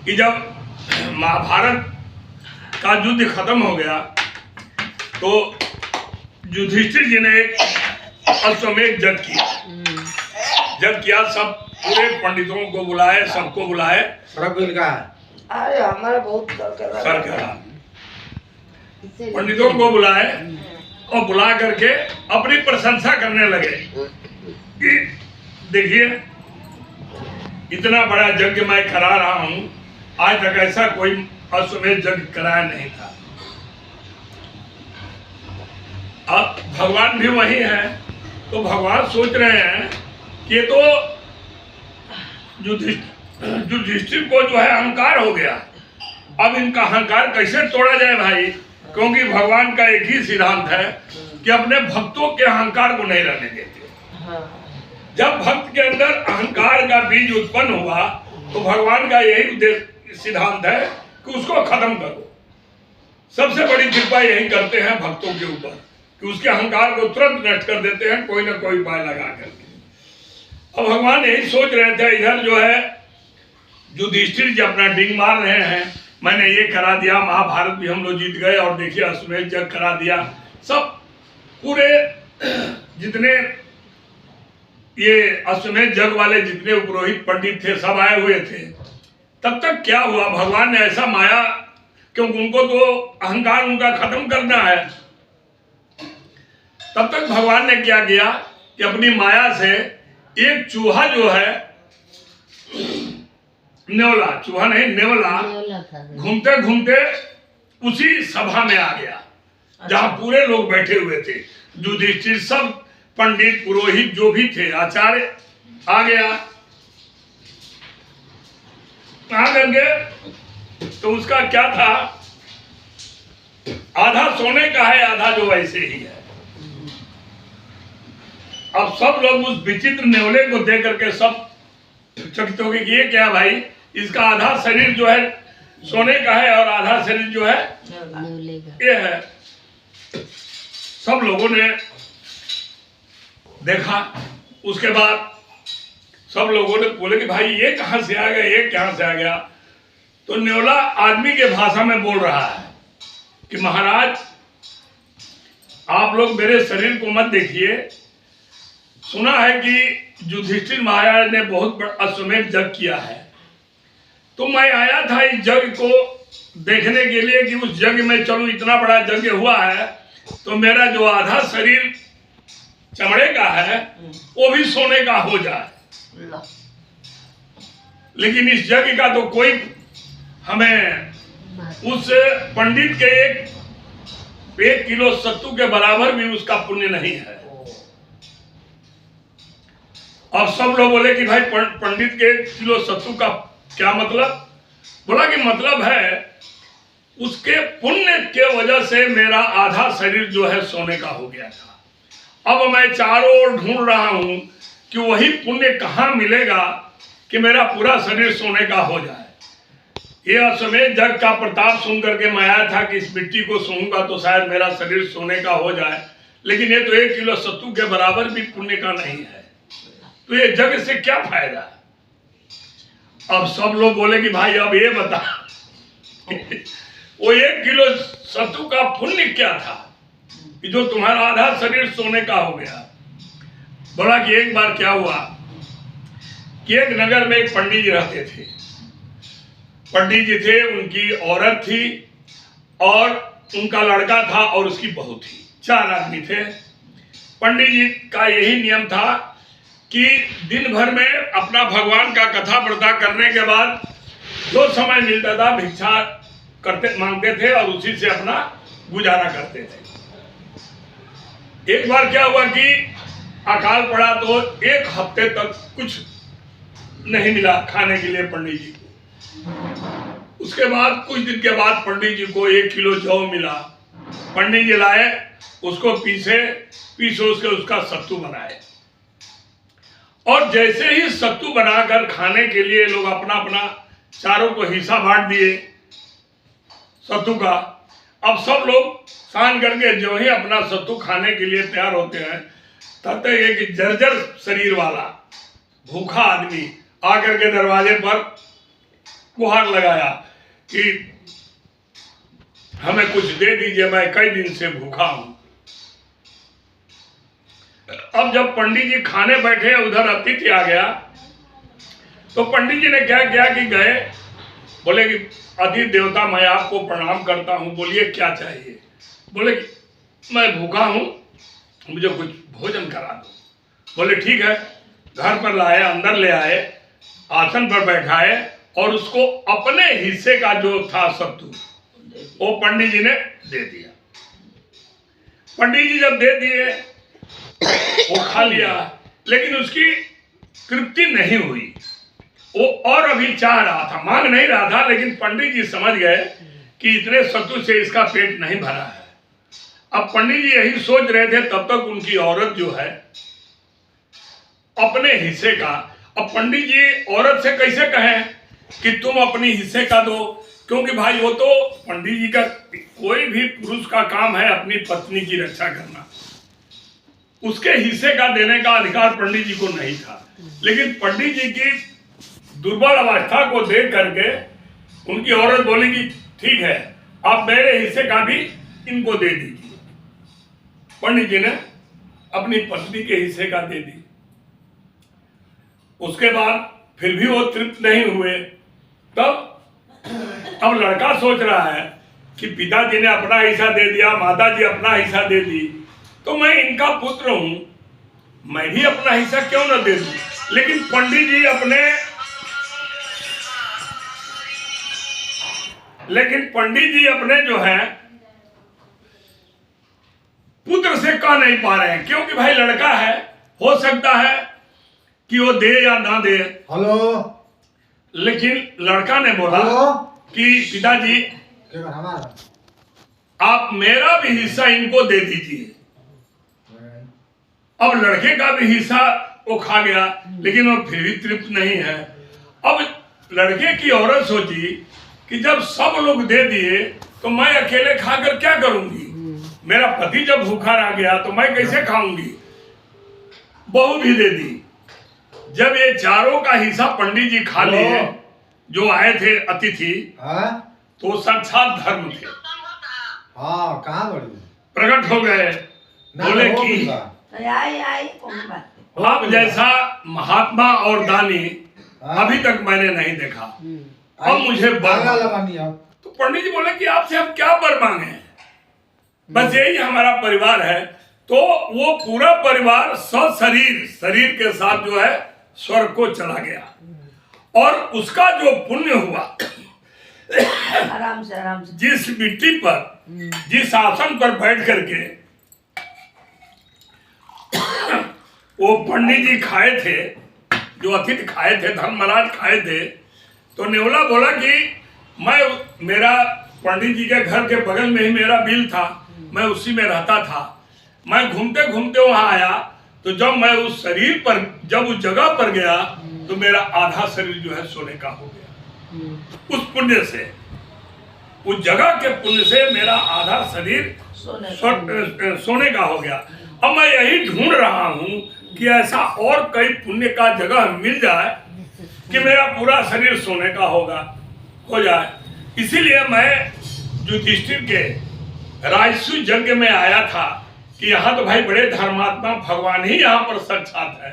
कि जब महाभारत का युद्ध खत्म हो गया तो युधिष्ठिर जी ने एक अश्वमेध यज्ञ किया। सब पूरे पंडितों को बुलाए, सबको बुलाए। अरे हमारा बहुत सर कह रहा पंडितों को बुलाए और बुला करके अपनी प्रशंसा करने लगे कि देखिए इतना बड़ा यज्ञ मैं करा रहा हूं, आज तक ऐसा कोई अश्वमेध यज्ञ कराया नहीं था। अब भगवान भी वही है, तो भगवान सोच रहे हैं कि ये तो युधिष्ठिर को जो है अहंकार हो गया, अब इनका अहंकार कैसे तोड़ा जाए भाई, क्योंकि भगवान का एक ही सिद्धांत है कि अपने भक्तों के अहंकार को नहीं रहने देते। जब भक्त के अंदर अहंकार का बीज उत्पन्न हुआ तो भगवान का यही उद्देश्य सिद्धांत है कि उसको खत्म करो। सबसे बड़ी कृपा यही करते हैं भक्तों के ऊपर कि उसके अहंकार को तुरंत नष्ट कर देते हैं कोई ना कोई उपाय लगा करके। अब भगवान यही सोच रहे थे, इधर जो है युधिष्ठिर जी अपना डिंग मार रहे हैं, मैंने ये करा दिया, महाभारत भी हम लोग जीत गए और देखिए अश्वमेध यज्ञ करा दिया। सब पूरे जितने ये अश्वमेध यज्ञ वाले जितने पुरोहित पंडित थे सब आए हुए थे। तब तक क्या हुआ, भगवान ने ऐसा माया, क्योंकि उनको तो अहंकार उनका खत्म करना है। तब तक भगवान ने क्या किया कि अपनी माया से एक चूहा जो है, नेवला, चूहा नहीं नेवला, घूमते घूमते उसी सभा में आ गया जहां पूरे लोग बैठे हुए थे। युधिष्ठिर सब पंडित पुरोहित जो भी थे आचार्य आ गया। आ करके तो उसका क्या था, आधा सोने का है आधा जो वैसे ही है। अब सब लोग उस विचित्र नेवले को देख करके सब चकित हो गए कि ये क्या भाई, इसका आधा शरीर जो है सोने का है और आधा शरीर जो है ये है। सब लोगों ने देखा, उसके बाद सब लोगों ने बोले कि भाई ये कहां से आ गया, ये कहां से आ गया। तो नेवला आदमी के भाषा में बोल रहा है कि महाराज आप लोग मेरे शरीर को मत देखिए, सुना है कि युधिष्ठिर महाराज ने बहुत बड़ा अश्वमेध यज्ञ किया है, तो मैं आया था इस यज्ञ को देखने के लिए कि उस यज्ञ में चलो इतना बड़ा यज्ञ हुआ है तो मेरा जो आधा शरीर चमड़े का है वो भी सोने का हो जाए। लेकिन इस यज्ञ का तो कोई हमें उस पंडित के एक किलो सत्तू के बराबर भी उसका पुण्य नहीं है। अब सब लोग बोले कि भाई पंडित के 1 किलो सत्तू का क्या मतलब? बोला कि मतलब है उसके पुण्य के वजह से मेरा आधा शरीर जो है सोने का हो गया था। अब मैं चारों ओर ढूंढ रहा हूं कि वही पुण्य कहां मिलेगा कि मेरा पूरा शरीर सोने का हो जाए। ये अश्वमेध यज्ञ का प्रताप सुन करके मैं आया था कि इस मिट्टी को सूंघूंगा तो शायद मेरा शरीर सोने का हो जाए, लेकिन ये तो 1 किलो सत्तू के बराबर भी पुण्य का नहीं है, तो ये यज्ञ से क्या फायदा? अब सब लोग बोले कि भाई अब ये बता वो 1 किलो सत्तू का पुण्य क्या था कि जो तुम्हारा आधा शरीर सोने का हो गया। बोला कि एक बार क्या हुआ कि एक नगर में एक पंडित जी रहते थे। पंडित जी थे, उनकी औरत थी और उनका लड़का था और उसकी बहू थी, 4 आदमी थे। पंडित जी का यही नियम था कि दिन भर में अपना भगवान का कथा वार्ता करने के बाद जो समय मिलता था भिक्षा करते मांगते थे और उसी से अपना गुजारा करते थे। एक बार क्या हुआ कि अकाल पड़ा तो 1 हफ्ते तक कुछ नहीं मिला खाने के लिए पंडित जी को। उसके बाद कुछ दिन के बाद पंडित जी को 1 किलो जौ मिला। पंडित जी लाए, उसको पीसे उसके उसका सत्तू बनाए और जैसे ही सत्तू बनाकर खाने के लिए लोग अपना अपना चारों को हिस्सा बांट दिए सत्तू का। अब सब लोग स्नान करके जो ही अपना सत्तू खाने के लिए तैयार होते हैं, तब तक एक जर्जर शरीर वाला भूखा आदमी आकर के दरवाजे पर गुहार लगाया कि हमें कुछ दे दीजिए, मैं कई दिन से भूखा हूं। अब जब पंडित जी खाने बैठे, उधर अतिथि आ गया, तो पंडित जी ने क्या किया कि गए, बोले कि अतिथि देवता मैं आपको प्रणाम करता हूं, बोलिए क्या चाहिए। बोले कि मैं भूखा हूं, मुझे कुछ भोजन करा दो। बोले ठीक है। घर पर लाए, अंदर ले आए, आसन पर बैठाए और उसको अपने हिस्से का जो था सत्तू वो पंडित जी ने दे दिया। पंडित जी जब दे दिए वो खा लिया, लेकिन उसकी तृप्ति नहीं हुई। वो और अभी चाह रहा था, मांग नहीं रहा था, लेकिन पंडित जी समझ गए कि इतने सत्तू से इसका पेट नहीं भरा है। अब पंडित जी यही सोच रहे थे, तब तक उनकी औरत जो है अपने हिस्से का, अब पंडित जी औरत से कैसे कहें कि तुम अपनी हिस्से का दो, क्योंकि भाई वो तो पंडित जी का, कोई भी पुरुष का काम है अपनी पत्नी की रक्षा करना, उसके हिस्से का देने का अधिकार पंडित जी को नहीं था। लेकिन पंडित जी की दुर्बल अवस्था को देख करके उनकी औरत बोली कि ठीक है, आप मेरे हिस्से का भी इनको दे दीजिए। पंडित जी ने अपनी पत्नी के हिस्से का दे दी। उसके बाद फिर भी वो तृप्त नहीं हुए। तब अब लड़का सोच रहा है कि पिताजी ने अपना हिस्सा दे दिया, माताजी अपना हिस्सा दे दी, तो मैं इनका पुत्र हूं, मैं भी अपना हिस्सा क्यों न दे दूं। लेकिन पंडित जी अपने जो है पुत्र से कह नहीं पा रहे हैं, क्योंकि भाई लड़का है, हो सकता है कि वो दे या ना दे। हेलो। लेकिन लड़का ने बोला कि पिताजी आप मेरा भी हिस्सा इनको दे दीजिए। अब लड़के का भी हिस्सा वो खा गया, लेकिन वो फिर भी तृप्त नहीं है। अब लड़के की औरत सोची कि जब सब लोग दे दिए तो मैं अकेले खाकर क्या करूंगी, मेरा पति जब भूखा रह गया तो मैं कैसे खाऊंगी। बहू भी दे दी। जब ये चारों का हिस्सा पंडित जी खा लिए, जो आए थे अतिथि, तो साक्षात धर्म थे, कहाँ प्रकट हो गए। बोले कि आप जैसा महात्मा और दानी अभी तक मैंने नहीं देखा, अब मुझे बर। तो पंडित जी बोले कि आपसे हम क्या बर मांगे, बस यही हमारा परिवार है। तो वो पूरा परिवार शरीर के साथ जो है स्वर्ग को चला गया, और उसका जो पुण्य हुआ, आराम से जिस मिट्टी पर, जिस आसन पर बैठ करके वो पंडित जी खाए थे, जो अतिथि खाए थे, धर्मराज खाए थे, तो नेवला बोला कि मेरा पंडित जी के घर के बगल में ही मेरा बिल था, मैं उसी में रहता था। मैं घूमते घूमते वहां आया, तो जब मैं उस जगह पर गया तो मेरा आधा शरीर जो है सोने का हो गया। उस पुण्य से, उस जगह के पुण्य से मेरा आधा शरीर सोने का हो गया। अब मैं यही ढूंढ रहा हूं कि ऐसा और कई पुण्य का जगह मिल जाए कि मेरा पूरा शरीर सोने का हो जाए। इसीलिए मैं युधिष्ठिर के राजसूय यज्ञ में आया था कि यहाँ तो भाई बड़े धर्मात्मा भगवान ही यहाँ पर साक्षात है,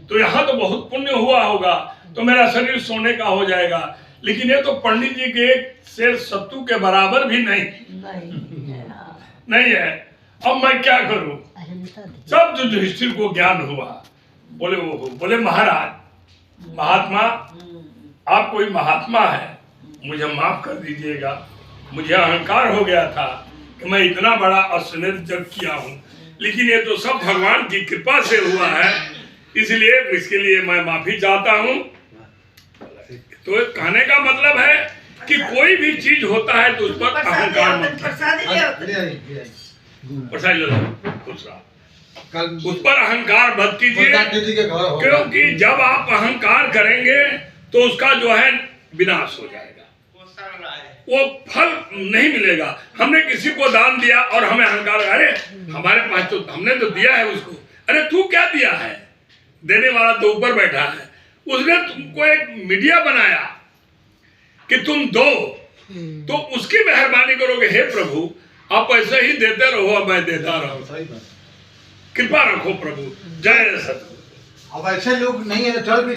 तो यहाँ तो बहुत पुण्य हुआ होगा, तो मेरा शरीर सोने का हो जाएगा। लेकिन ये तो पंडित जी के से सत्तू के बराबर भी नहीं है। अब मैं क्या करूं। सब युधिष्ठिर को ज्ञान हुआ। बोले महाराज, महात्मा, आप कोई महात्मा है, मुझे माफ कर दीजिएगा, मुझे अहंकार हो गया था कि मैं इतना बड़ा अश्वमेध यज्ञ किया हूँ, लेकिन ये तो सब भगवान की कृपा से हुआ है, इसलिए इसके लिए मैं माफी चाहता हूँ। तो कहने का मतलब है कि कोई भी चीज होता है तो उस पर अहंकार मत कीजिए, उस पर अहंकार मत कीजिए, क्योंकि जब आप अहंकार करेंगे तो उसका जो है विनाश हो जाएगा, वो फल नहीं मिलेगा। हमने किसी को दान दिया और हमें अहंकार, अरे हमारे पास तो हमने तो दिया है उसको, अरे तू क्या दिया है, देने वाला तो ऊपर बैठा है, उसने तुमको एक मीडिया बनाया, कि तुम दो तो उसकी मेहरबानी करोगे, हे प्रभु आप ऐसे ही देते रहो, अब मैं देता रहूं, सही बात। कृपा रखो प्रभु। जय सतगुरु। अब ऐसे लोग नहीं है तो चल भी